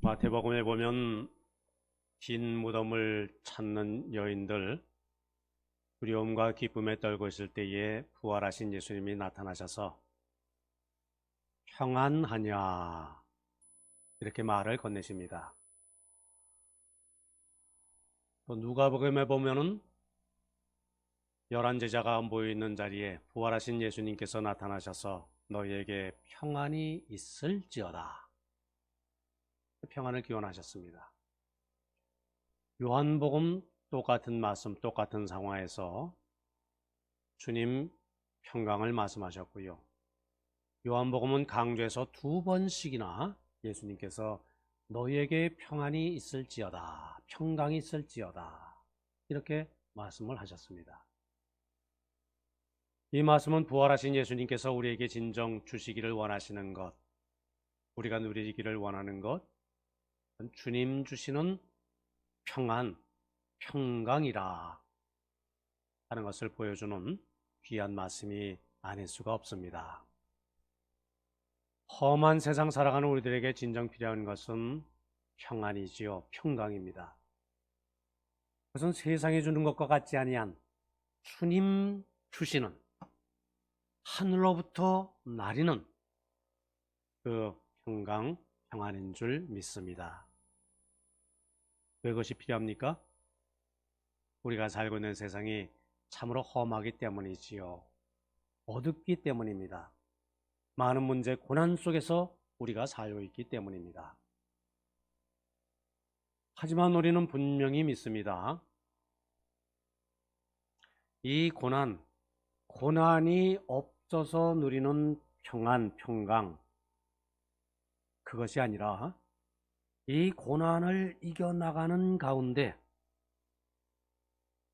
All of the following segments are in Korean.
마태복음에 보면 빈 무덤을 찾는 여인들, 두려움과 기쁨에 떨고 있을 때에 부활하신 예수님이 나타나셔서 평안하냐 이렇게 말을 건네십니다. 또 누가복음에 보면은 11제자가 모여 있는 자리에 부활하신 예수님께서 나타나셔서 너희에게 평안이 있을지어다. 평안을 기원하셨습니다. 요한복음 똑같은 말씀, 똑같은 상황에서 주님 평강을 말씀하셨고요. 요한복음은 강조해서 2번씩이나 예수님께서 너희에게 평안이 있을지어다, 평강이 있을지어다 이렇게 말씀을 하셨습니다. 이 말씀은 부활하신 예수님께서 우리에게 진정 주시기를 원하시는 것, 우리가 누리기를 원하는 것, 주님 주시는 평안, 평강이라 하는 것을 보여주는 귀한 말씀이 아닐 수가 없습니다. 험한 세상 살아가는 우리들에게 진정 필요한 것은 평안이지요, 평강입니다. 그것은 세상이 주는 것과 같지 아니한 주님 주시는 하늘로부터 나리는 그 평강, 평안인 줄 믿습니다. 왜 그것이 필요합니까? 우리가 살고 있는 세상이 참으로 험하기 때문이지요. 어둡기 때문입니다. 많은 문제, 고난 속에서 우리가 살고 있기 때문입니다. 하지만 우리는 분명히 믿습니다. 이 고난이 없어서 누리는 평안, 평강, 그것이 아니라 이 고난을 이겨나가는 가운데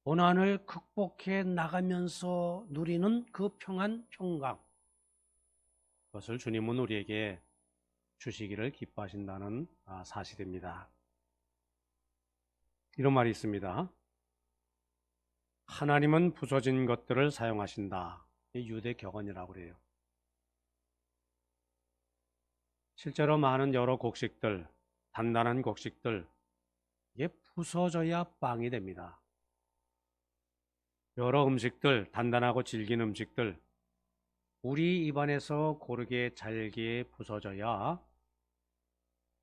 고난을 극복해 나가면서 누리는 그 평안, 평강, 그것을 주님은 우리에게 주시기를 기뻐하신다는 사실입니다. 이런 말이 있습니다. 하나님은 부서진 것들을 사용하신다. 유대 격언이라고 그래요. 실제로 많은 여러 곡식들, 단단한 곡식들, 이게 부서져야 빵이 됩니다. 여러 음식들, 단단하고 질긴 음식들, 우리 입안에서 고르게 잘게 부서져야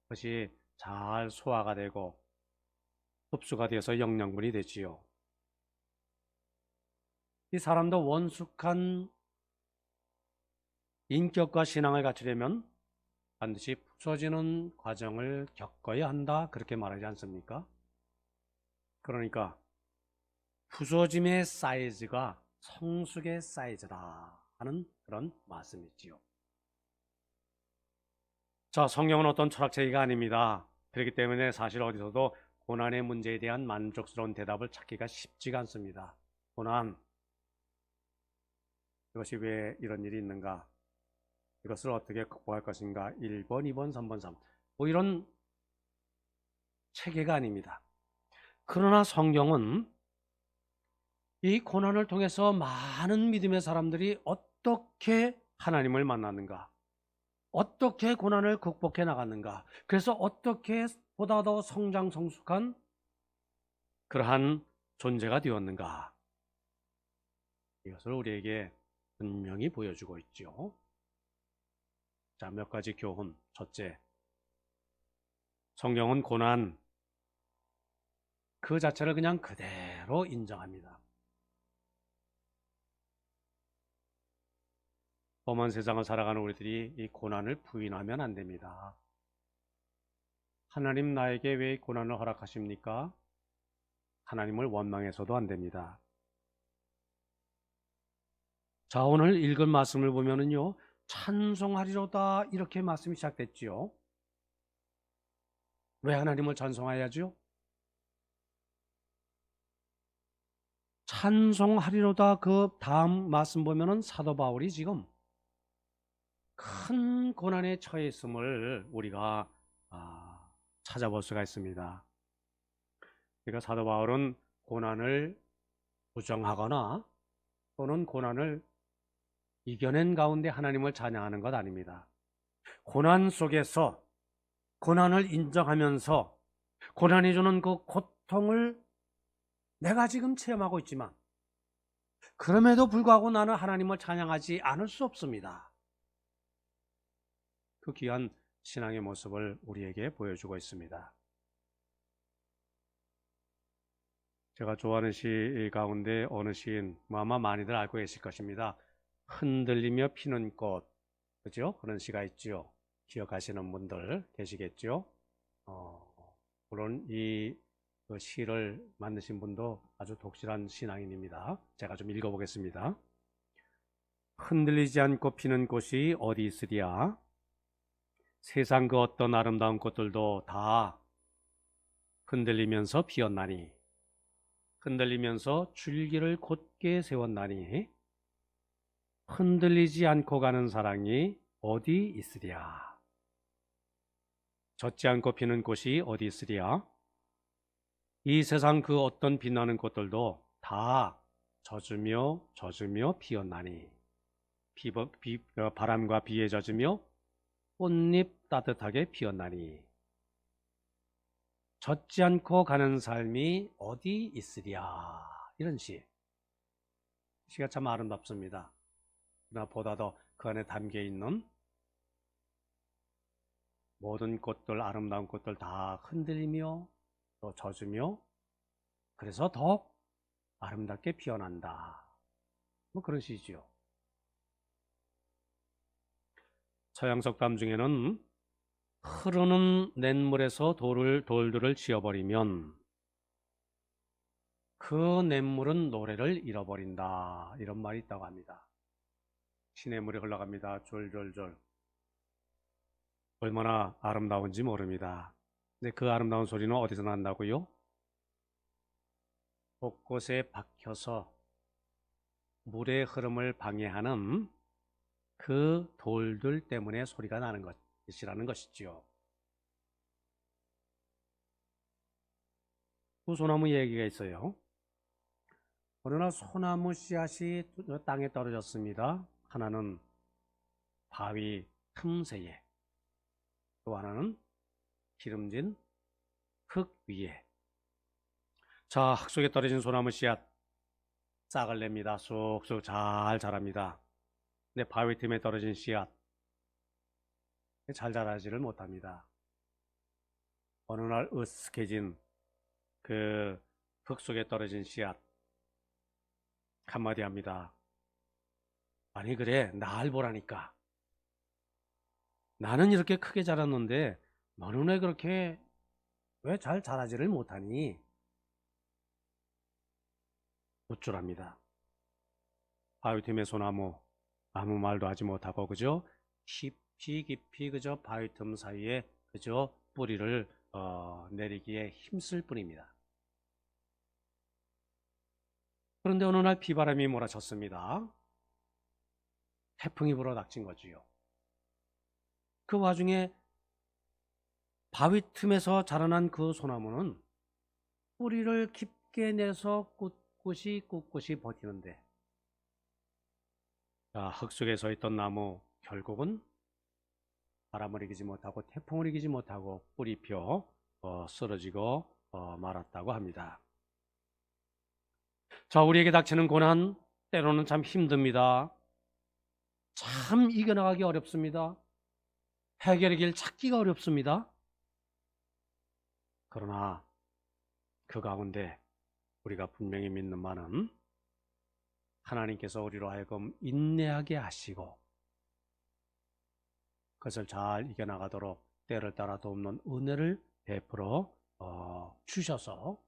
그것이 잘 소화가 되고 흡수가 되어서 영양분이 되지요. 이 사람도 원숙한 인격과 신앙을 갖추려면 반드시 부서지는 과정을 겪어야 한다, 그렇게 말하지 않습니까? 그러니까 부서짐의 사이즈가 성숙의 사이즈다 하는 그런 말씀이지요. 자, 성경은 어떤 철학책이 아닙니다. 그렇기 때문에 사실 어디서도 고난의 문제에 대한 만족스러운 대답을 찾기가 쉽지가 않습니다. 고난, 이것이 왜 이런 일이 있는가? 이것을 어떻게 극복할 것인가? 1번, 2번, 3번, 3. 뭐 이런 체계가 아닙니다. 그러나 성경은 이 고난을 통해서 많은 믿음의 사람들이 어떻게 하나님을 만났는가? 어떻게 고난을 극복해 나갔는가? 그래서 어떻게 보다 더 성장 성숙한 그러한 존재가 되었는가? 이것을 우리에게 분명히 보여주고 있죠. 자, 몇 가지 교훈. 첫째, 성경은 고난 그 자체를 그냥 그대로 인정합니다. 험한 세상을 살아가는 우리들이 이 고난을 부인하면 안 됩니다. 하나님 나에게 왜 고난을 허락하십니까? 하나님을 원망해서도 안 됩니다. 자, 오늘 읽은 말씀을 보면은요, 찬송하리로다 이렇게 말씀이 시작됐지요. 왜 하나님을 찬송해야죠? 찬송하리로다 그 다음 말씀 보면은 사도 바울이 지금 큰 고난에 처해 있음을 우리가 찾아볼 수가 있습니다. 그러니까 사도 바울은 고난을 부정하거나 또는 고난을 이겨낸 가운데 하나님을 찬양하는 것 아닙니다. 고난 속에서 고난을 인정하면서 고난이 주는 그 고통을 내가 지금 체험하고 있지만 그럼에도 불구하고 나는 하나님을 찬양하지 않을 수 없습니다. 그 귀한 신앙의 모습을 우리에게 보여주고 있습니다. 제가 좋아하는 시 가운데 어느 시인 아마 많이들 알고 계실 것입니다. 흔들리며 피는 꽃, 그죠? 그런 시가 있죠. 기억하시는 분들 계시겠죠? 물론 이 시를 만드신 분도 아주 독실한 신앙인입니다. 제가 좀 읽어보겠습니다. 흔들리지 않고 피는 꽃이 어디 있으랴? 세상 그 어떤 아름다운 꽃들도 다 흔들리면서 피었나니, 흔들리면서 줄기를 곧게 세웠나니, 흔들리지 않고 가는 사랑이 어디 있으랴? 젖지 않고 피는 꽃이 어디 있으랴? 이 세상 그 어떤 빛나는 꽃들도 다 젖으며 피었나니, 바람과 비에 젖으며 꽃잎 따뜻하게 피었나니, 젖지 않고 가는 삶이 어디 있으랴. 이런 시가 참 아름답습니다. 그러나 보다 더 그 안에 담겨 있는 모든 꽃들, 아름다운 꽃들 다 흔들리며 또 젖으며 그래서 더욱 아름답게 피어난다. 뭐 그런 시지요. 서양석담 중에는 흐르는 냇물에서 돌들을 치워버리면 그 냇물은 노래를 잃어버린다. 이런 말이 있다고 합니다. 시냇물이 흘러갑니다. 졸졸졸. 얼마나 아름다운지 모릅니다. 근데 그 아름다운 소리는 어디서 난다고요? 곳곳에 박혀서 물의 흐름을 방해하는 그 돌들 때문에 소리가 나는 것이라는 것이지요. 그 소나무 얘기가 있어요. 어느 날 소나무 씨앗이 땅에 떨어졌습니다. 하나는 바위 틈새에, 또 하나는 기름진 흙 위에. 자, 흙 속에 떨어진 소나무 씨앗 싹을 냅니다. 쑥쑥 잘 자랍니다. 근데 바위 틈에 떨어진 씨앗 잘 자라지를 못합니다. 어느 날 으쓱해진 그 흙 속에 떨어진 씨앗 한마디 합니다. 아니 그래, 날 보라니까. 나는 이렇게 크게 자랐는데 너는 왜 그렇게 왜 잘 자라지를 못하니? 우쭐합니다. 바위 틈의 소나무 아무 말도 하지 못하고 그저 깊이 그저 바위 틈 사이에 그저 뿌리를 내리기에 힘쓸 뿐입니다. 그런데 어느 날 비바람이 몰아쳤습니다. 태풍이 불어 닥친 거지요. 그 와중에 바위 틈에서 자라난 그 소나무는 뿌리를 깊게 내서 꿋꿋이 버티는데, 흙 속에 서 있던 나무 결국은 바람을 이기지 못하고 태풍을 이기지 못하고 뿌리 펴 쓰러지고 말았다고 합니다. 자, 우리에게 닥치는 고난 때로는 참 힘듭니다. 참 이겨나가기 어렵습니다. 해결의 길 찾기가 어렵습니다. 그러나 그 가운데 우리가 분명히 믿는 바는 하나님께서 우리로 하여금 인내하게 하시고 그것을 잘 이겨나가도록 때를 따라 돕는 은혜를 베풀어 주셔서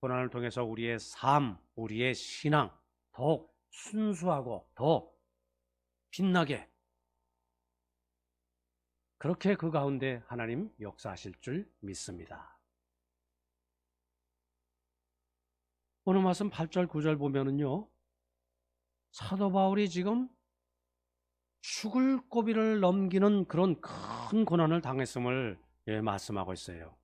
고난을 통해서 우리의 삶, 우리의 신앙 더욱 순수하고 더 빛나게, 그렇게 그 가운데 하나님 역사하실 줄 믿습니다. 오늘 말씀 8절 9절 보면은요, 사도 바울이 지금 죽을 고비를 넘기는 그런 큰 고난을 당했음을 말씀하고 있어요.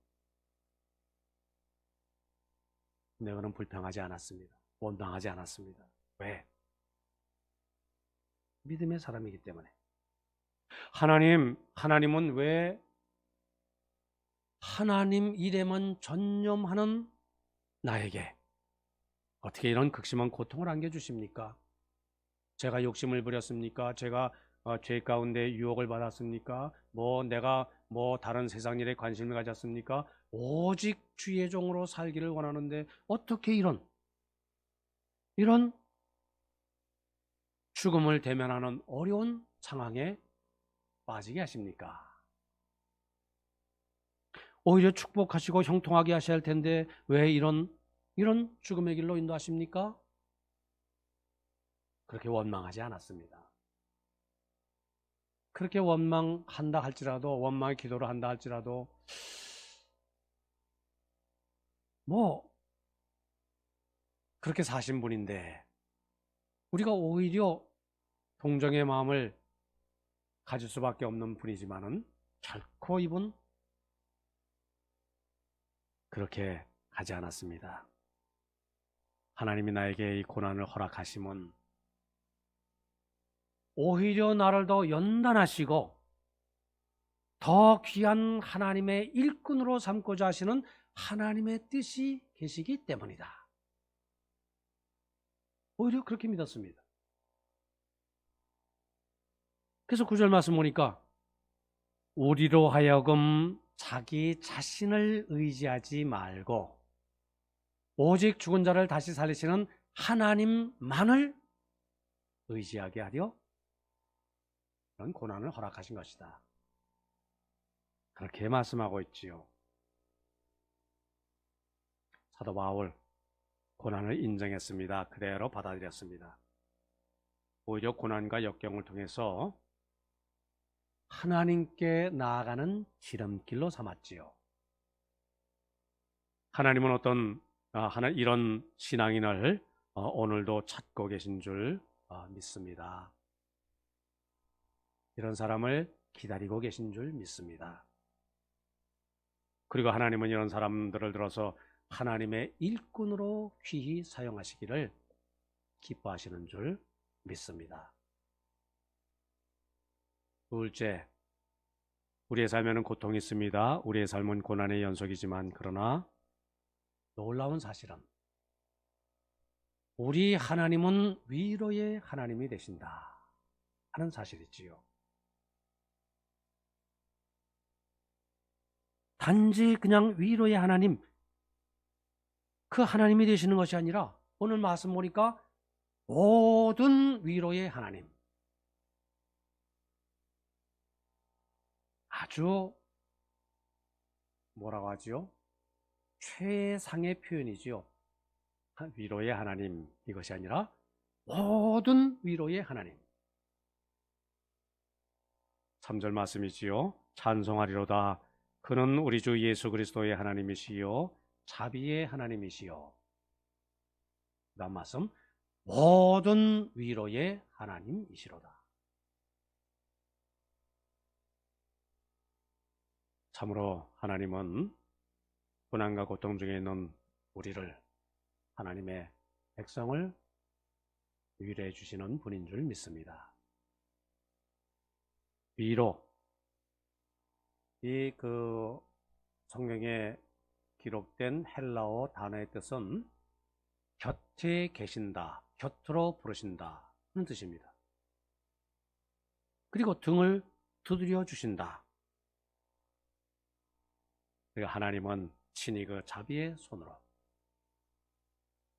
근데 그는 불평하지 않았습니다. 원망하지 않았습니다. 왜? 믿음의 사람이기 때문에. 하나님은 왜 하나님 일에만 전념하는 나에게 어떻게 이런 극심한 고통을 안겨주십니까? 제가 욕심을 부렸습니까? 제가 죄 가운데 유혹을 받았습니까? 내가 다른 세상 일에 관심을 가졌습니까? 오직 주의 종으로 살기를 원하는데 어떻게 이런 죽음을 대면하는 어려운 상황에 빠지게 하십니까? 오히려 축복하시고 형통하게 하셔야 할 텐데 왜 이런 죽음의 길로 인도하십니까? 그렇게 원망하지 않았습니다. 그렇게 원망한다 할지라도, 원망의 기도를 한다 할지라도 그렇게 사신 분인데 우리가 오히려 동정의 마음을 가질 수밖에 없는 분이지만은 결코 이분 그렇게 하지 않았습니다. 하나님이 나에게 이 고난을 허락하심은 오히려 나를 더 연단하시고 더 귀한 하나님의 일꾼으로 삼고자 하시는 하나님의 뜻이 계시기 때문이다. 오히려 그렇게 믿었습니다. 그래서 9절 말씀 보니까 우리로 하여금 자기 자신을 의지하지 말고 오직 죽은 자를 다시 살리시는 하나님만을 의지하게 하려 그런 고난을 허락하신 것이다. 그렇게 말씀하고 있지요. 사도 바울 고난을 인정했습니다. 그대로 받아들였습니다. 오히려 고난과 역경을 통해서 하나님께 나아가는 지름길로 삼았지요. 하나님은 이런 신앙인을 오늘도 찾고 계신 줄 믿습니다. 이런 사람을 기다리고 계신 줄 믿습니다. 그리고 하나님은 이런 사람들을 들어서 하나님의 일꾼으로 귀히 사용하시기를 기뻐하시는 줄 믿습니다. 둘째, 우리의 삶에는 고통이 있습니다. 우리의 삶은 고난의 연속이지만 그러나 놀라운 사실은 우리 하나님은 위로의 하나님이 되신다 하는 사실이지요. 단지 그냥 위로의 하나님, 그 하나님이 되시는 것이 아니라 오늘 말씀 보니까 모든 위로의 하나님, 아주 뭐라고 하지요? 최상의 표현이지요. 위로의 하나님, 이것이 아니라 모든 위로의 하나님. 3절 말씀이지요. 찬송하리로다. 그는 우리 주 예수 그리스도의 하나님이시요 자비의 하나님이시요. 그다음 말씀, 모든 위로의 하나님이시로다. 참으로 하나님은 고난과 고통 중에 있는 우리를, 하나님의 백성을 위로해 주시는 분인 줄 믿습니다. 위로, 이 성경에 기록된 헬라어 단어의 뜻은 곁에 계신다, 곁으로 부르신다 는 뜻입니다. 그리고 등을 두드려 주신다. 그리고 하나님은 친히 그 자비의 손으로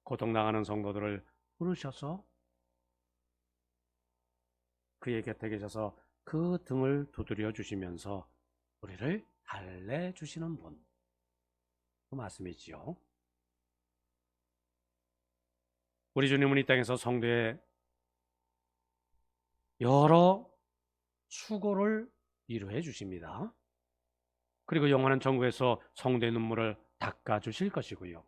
고통당하는 성도들을 부르셔서 그의 곁에 계셔서 그 등을 두드려 주시면서 우리를 달래주시는 분, 그 말씀이지요. 우리 주님은 이 땅에서 성도의 여러 수고를 위로해 주십니다. 그리고 영원한 천국에서 성도의 눈물을 닦아주실 것이고요.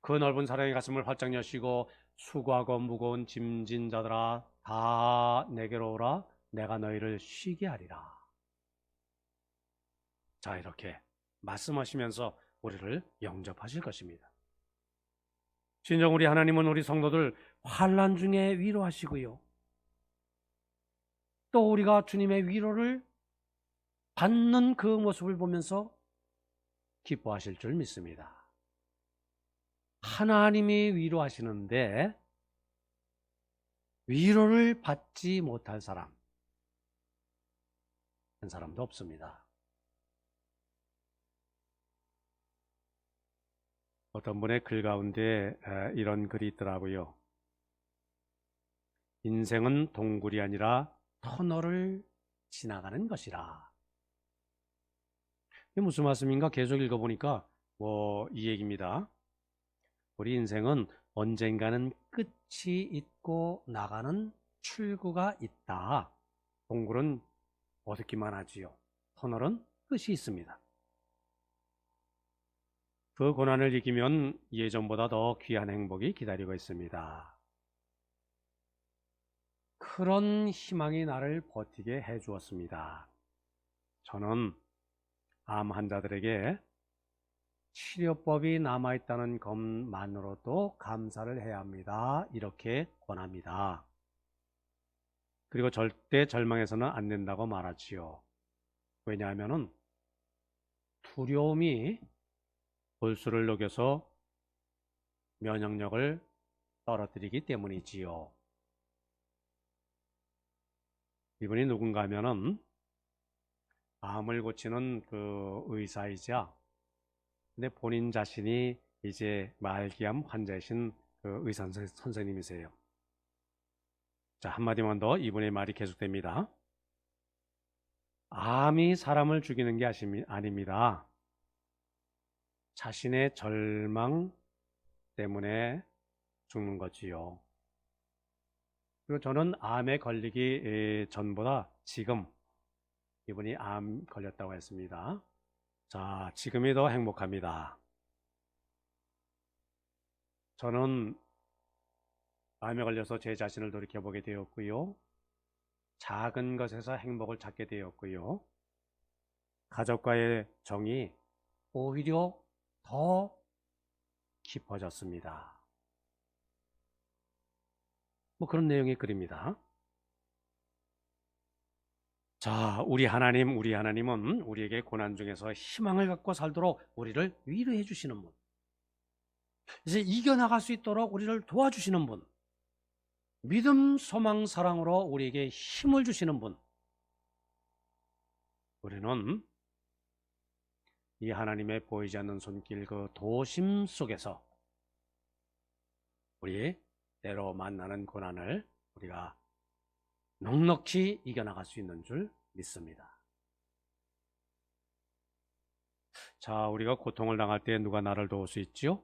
그 넓은 사랑의 가슴을 활짝 여시고 수고하고 무거운 짐진 자들아 다 내게로 오라 내가 너희를 쉬게 하리라. 자, 이렇게 말씀하시면서 우리를 영접하실 것입니다. 진정 우리 하나님은 우리 성도들 환난 중에 위로하시고요. 또 우리가 주님의 위로를 받는 그 모습을 보면서 기뻐하실 줄 믿습니다. 하나님이 위로하시는데 위로를 받지 못할 사람, 한 사람도 없습니다. 어떤 분의 글 가운데 이런 글이 있더라고요. 인생은 동굴이 아니라 터널을 지나가는 것이라. 이게 무슨 말씀인가? 계속 읽어보니까 이 얘기입니다. 우리 인생은 언젠가는 끝이 있고 나가는 출구가 있다. 동굴은 어둡기만 하지요. 터널은 끝이 있습니다. 그 고난을 이기면 예전보다 더 귀한 행복이 기다리고 있습니다. 그런 희망이 나를 버티게 해주었습니다. 저는 암 환자들에게 치료법이 남아있다는 것만으로도 감사를 해야 합니다. 이렇게 권합니다. 그리고 절대 절망해서는 안 된다고 말하지요. 왜냐하면 두려움이 골수를 녹여서 면역력을 떨어뜨리기 때문이지요. 이분이 누군가 하면은 암을 고치는 그 의사이자 근데 본인 자신이 이제 말기암 환자이신 그 의사 선생님이세요. 자, 한마디만 더 이분의 말이 계속됩니다. 암이 사람을 죽이는 게 아닙니다. 자신의 절망 때문에 죽는 거지요. 그리고 저는 암에 걸리기 전보다 지금 이분이 암 걸렸다고 했습니다. 자, 지금이 더 행복합니다. 저는 암에 걸려서 제 자신을 돌이켜보게 되었고요. 작은 것에서 행복을 찾게 되었고요. 가족과의 정이 오히려 더 깊어졌습니다. 그런 내용의 글입니다. 자, 우리 하나님은 우리에게 고난 중에서 희망을 갖고 살도록 우리를 위로해 주시는 분. 이제 이겨나갈 수 있도록 우리를 도와주시는 분. 믿음, 소망, 사랑으로 우리에게 힘을 주시는 분. 우리는 이 하나님의 보이지 않는 손길 그 도심 속에서 우리 때로 만나는 고난을 우리가 넉넉히 이겨나갈 수 있는 줄 믿습니다. 자, 우리가 고통을 당할 때 누가 나를 도울 수 있지요?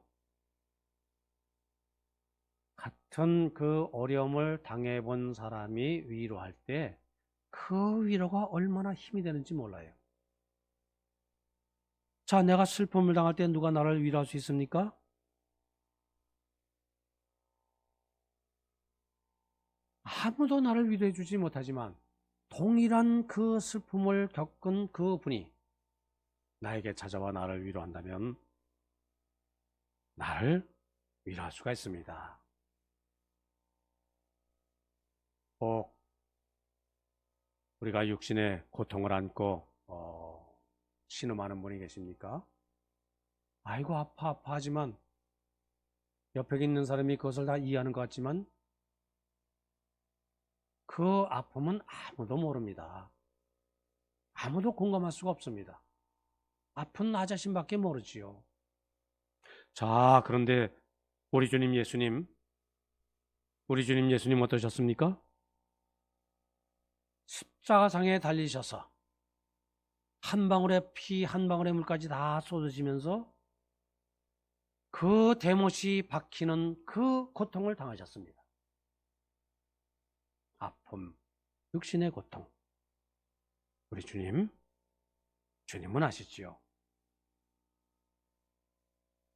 같은 그 어려움을 당해본 사람이 위로할 때 그 위로가 얼마나 힘이 되는지 몰라요. 자, 내가 슬픔을 당할 때 누가 나를 위로할 수 있습니까? 아무도 나를 위로해 주지 못하지만 동일한 그 슬픔을 겪은 그 분이 나에게 찾아와 나를 위로한다면 나를 위로할 수가 있습니다. 꼭 우리가 육신의 고통을 안고 신음하는 분이 계십니까? 아이고 아파 하지만 옆에 있는 사람이 그것을 다 이해하는 것 같지만 그 아픔은 아무도 모릅니다. 아무도 공감할 수가 없습니다. 아픈 나 자신밖에 모르지요. 자, 그런데 우리 주님 예수님 어떠셨습니까? 십자가상에 달리셔서 한 방울의 피, 한 방울의 물까지 다 쏟아지면서 그 대못이 박히는 그 고통을 당하셨습니다. 아픔, 육신의 고통. 우리 주님은 아시지요.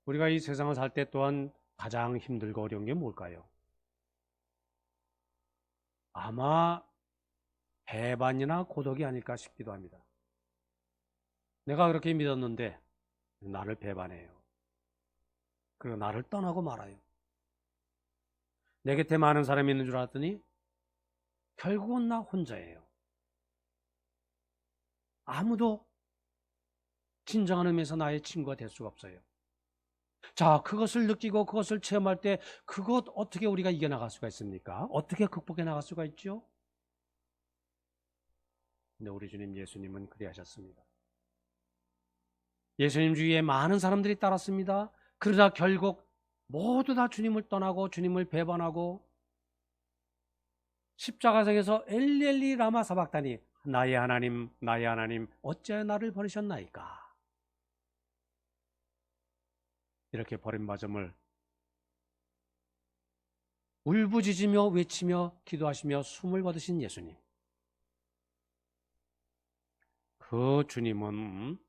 우리가 이 세상을 살 때 또한 가장 힘들고 어려운 게 뭘까요? 아마 배반이나 고독이 아닐까 싶기도 합니다. 내가 그렇게 믿었는데 나를 배반해요. 그리고 나를 떠나고 말아요. 내 곁에 많은 사람이 있는 줄 알았더니 결국은 나 혼자예요. 아무도 진정한 의미에서 나의 친구가 될 수가 없어요. 자, 그것을 느끼고 그것을 체험할 때 그것 어떻게 우리가 이겨나갈 수가 있습니까? 어떻게 극복해 나갈 수가 있죠? 근데 우리 주님 예수님은 그리하셨습니다. 예수님 주위에 많은 사람들이 따랐습니다. 그러다 결국 모두 다 주님을 떠나고 주님을 배반하고 십자가상에서 엘리엘리 라마 사박다니 나의 하나님 어찌하여 나를 버리셨나이까. 이렇게 버림받음을 울부짖으며 외치며 기도하시며 숨을 거두신 예수님. 그 주님은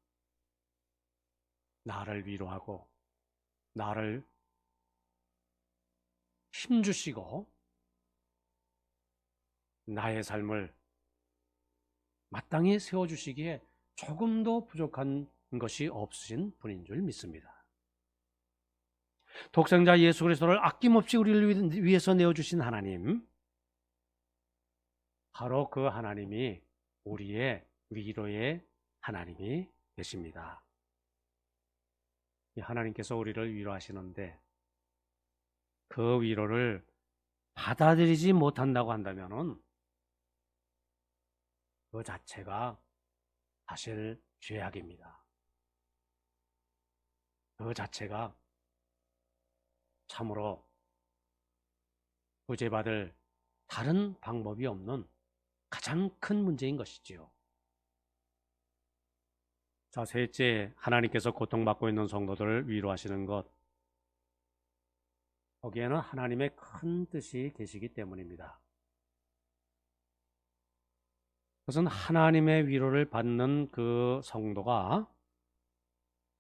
나를 위로하고 나를 힘주시고 나의 삶을 마땅히 세워주시기에 조금도 부족한 것이 없으신 분인 줄 믿습니다. 독생자 예수 그리스도를 아낌없이 우리를 위해서 내어주신 하나님, 바로 그 하나님이 우리의 위로의 하나님이 되십니다. 하나님께서 우리를 위로하시는데 그 위로를 받아들이지 못한다고 한다면 그 자체가 사실 죄악입니다. 그 자체가 참으로 구제받을 다른 방법이 없는 가장 큰 문제인 것이지요. 자, 셋째, 하나님께서 고통받고 있는 성도들을 위로하시는 것. 거기에는 하나님의 큰 뜻이 계시기 때문입니다. 그것은 하나님의 위로를 받는 그 성도가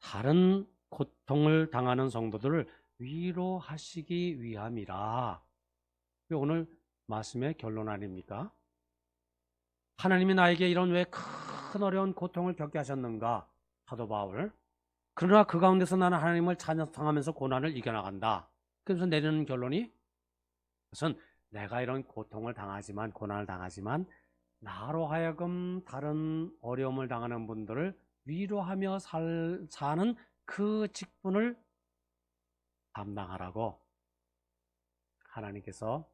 다른 고통을 당하는 성도들을 위로하시기 위함이라. 오늘 말씀의 결론 아닙니까? 하나님이 나에게 이런 왜 큰 어려운 고통을 겪게 하셨는가? 사도 바울. 그러나 그 가운데서 나는 하나님을 찬양하면서 고난을 이겨나간다. 그래서 내리는 결론이 그것은 내가 이런 고통을 당하지만 고난을 당하지만 나로 하여금 다른 어려움을 당하는 분들을 위로하며 사는 그 직분을 감당하라고 하나님께서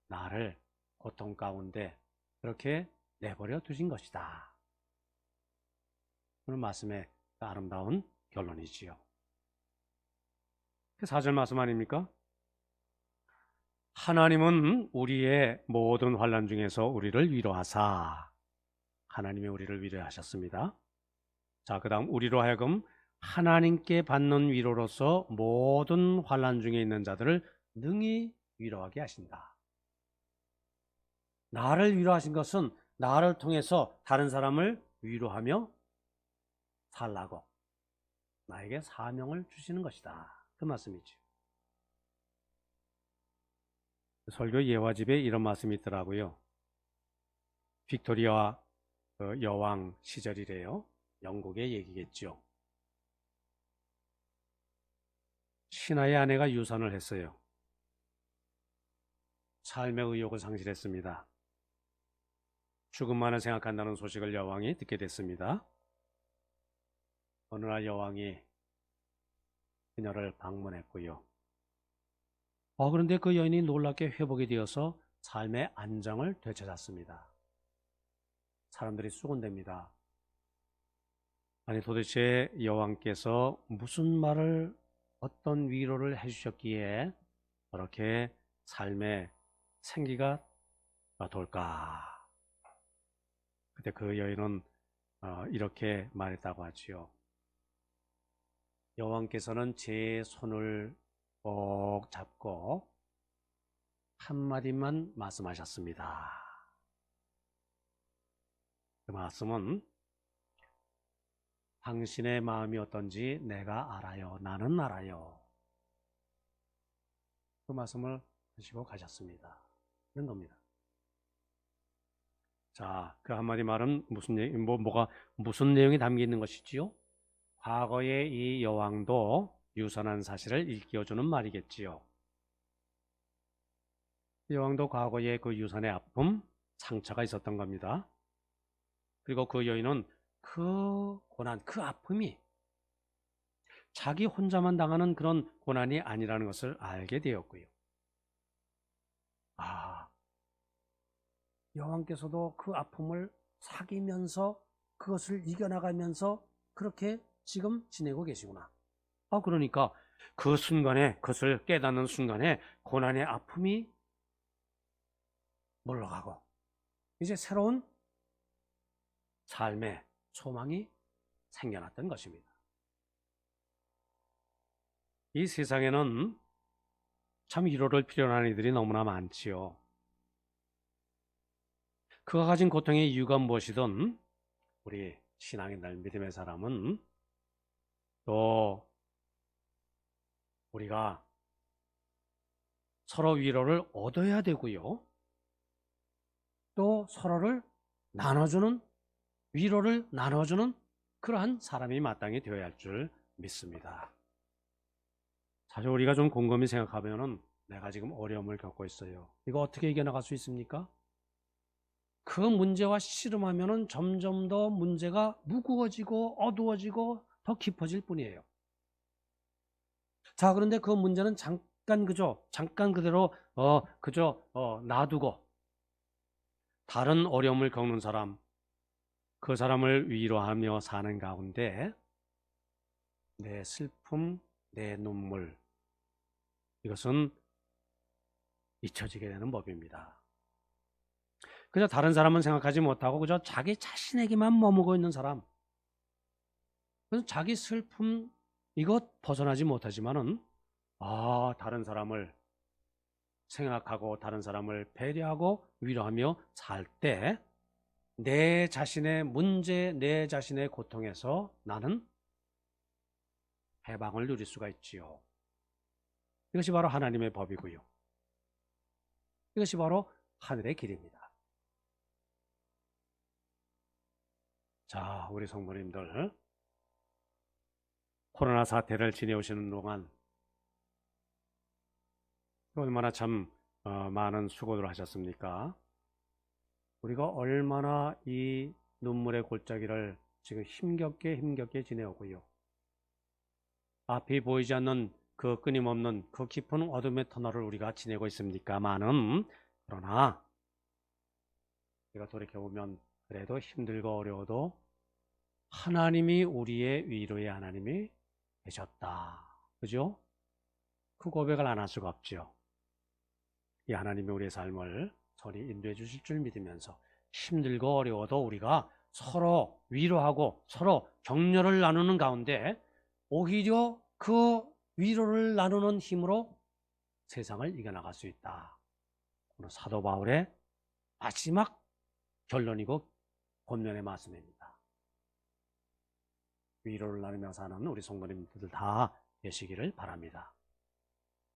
나를 고통 가운데 그렇게 내버려 두신 것이다. 오늘 말씀의 아름다운 결론이지요. 4절 말씀 아닙니까? 하나님은 우리의 모든 환난 중에서 우리를 위로하사. 하나님이 우리를 위로하셨습니다. 자, 그 다음 우리로 하여금 하나님께 받는 위로로서 모든 환난 중에 있는 자들을 능히 위로하게 하신다. 나를 위로하신 것은 나를 통해서 다른 사람을 위로하며 살라고 나에게 사명을 주시는 것이다. 그 말씀이죠. 설교 예화집에 이런 말씀이 있더라고요. 빅토리아 여왕 시절이래요. 영국의 얘기겠죠. 신하의 아내가 유산을 했어요. 삶의 의욕을 상실했습니다. 죽음만을 생각한다는 소식을 여왕이 듣게 됐습니다. 어느 날 여왕이 그녀를 방문했고요. 그런데 그 여인이 놀랍게 회복이 되어서 삶의 안정을 되찾았습니다. 사람들이 수군댑니다. 아니 도대체 여왕께서 무슨 말을 어떤 위로를 해주셨기에 그렇게 삶의 생기가 돌까? 그때 그 여인은 이렇게 말했다고 하지요. 여왕께서는 제 손을 꼭 잡고 한마디만 말씀하셨습니다. 그 말씀은 당신의 마음이 어떤지 내가 알아요. 나는 알아요. 그 말씀을 하시고 가셨습니다. 그런 겁니다. 자, 그 한마디 말은 무슨 내용이 담겨 있는 것이지요? 과거에 이 여왕도 유산한 사실을 일깨워주는 말이겠지요. 여왕도 과거에 그 유산의 아픔, 상처가 있었던 겁니다. 그리고 그 여인은 그 고난, 그 아픔이 자기 혼자만 당하는 그런 고난이 아니라는 것을 알게 되었고요. 아, 여호와께서도 그 아픔을 사귀면서 그것을 이겨나가면서 그렇게 지금 지내고 계시구나. 그러니까 그 순간에, 그것을 깨닫는 순간에 고난의 아픔이 물러가고 이제 새로운 삶의 소망이 생겨났던 것입니다. 이 세상에는 참 위로를 필요로 하는 이들이 너무나 많지요. 그가 가진 고통의 이유가 무엇이든 우리 신앙의 날 믿음의 사람은 또 우리가 서로 위로를 얻어야 되고요. 또 서로를 나눠주는, 위로를 나눠주는 그러한 사람이 마땅히 되어야 할 줄 믿습니다. 사실 우리가 좀 곰곰이 생각하면은 내가 지금 어려움을 겪고 있어요. 이거 어떻게 이겨나갈 수 있습니까? 그 문제와 씨름하면은 점점 더 문제가 무거워지고 어두워지고 더 깊어질 뿐이에요. 자, 그런데 그 문제는 잠깐 그대로 놔두고 다른 어려움을 겪는 사람, 그 사람을 위로하며 사는 가운데 내 슬픔, 내 눈물, 이것은 잊혀지게 되는 법입니다. 그저 다른 사람은 생각하지 못하고 그저 자기 자신에게만 머무고 있는 사람, 그래서 자기 슬픔 이것 벗어나지 못하지만은 다른 사람을 생각하고 다른 사람을 배려하고 위로하며 살 때 내 자신의 문제, 내 자신의 고통에서 나는 해방을 누릴 수가 있지요. 이것이 바로 하나님의 법이고요. 이것이 바로 하늘의 길입니다. 자, 우리 성도님들, 코로나 사태를 지내오시는 동안 얼마나 참 많은 수고를 하셨습니까? 우리가 얼마나 이 눈물의 골짜기를 지금 힘겹게 지내오고요. 앞이 보이지 않는 그 끊임없는 그 깊은 어둠의 터널을 우리가 지내고 있습니까마는, 그러나 우리가 돌이켜보면 그래도 힘들고 어려워도 하나님이 우리의 위로의 하나님이 되셨다. 그죠? 그 고백을 안 할 수가 없죠. 이 하나님이 우리의 삶을 선히 인도해 주실 줄 믿으면서 힘들고 어려워도 우리가 서로 위로하고 서로 격려를 나누는 가운데 오히려 그 위로를 나누는 힘으로 세상을 이겨나갈 수 있다. 오늘 사도 바울의 마지막 결론이고 본면의 말씀입니다. 위로를 나누며 사는 우리 성도님들 다 되시기를 바랍니다.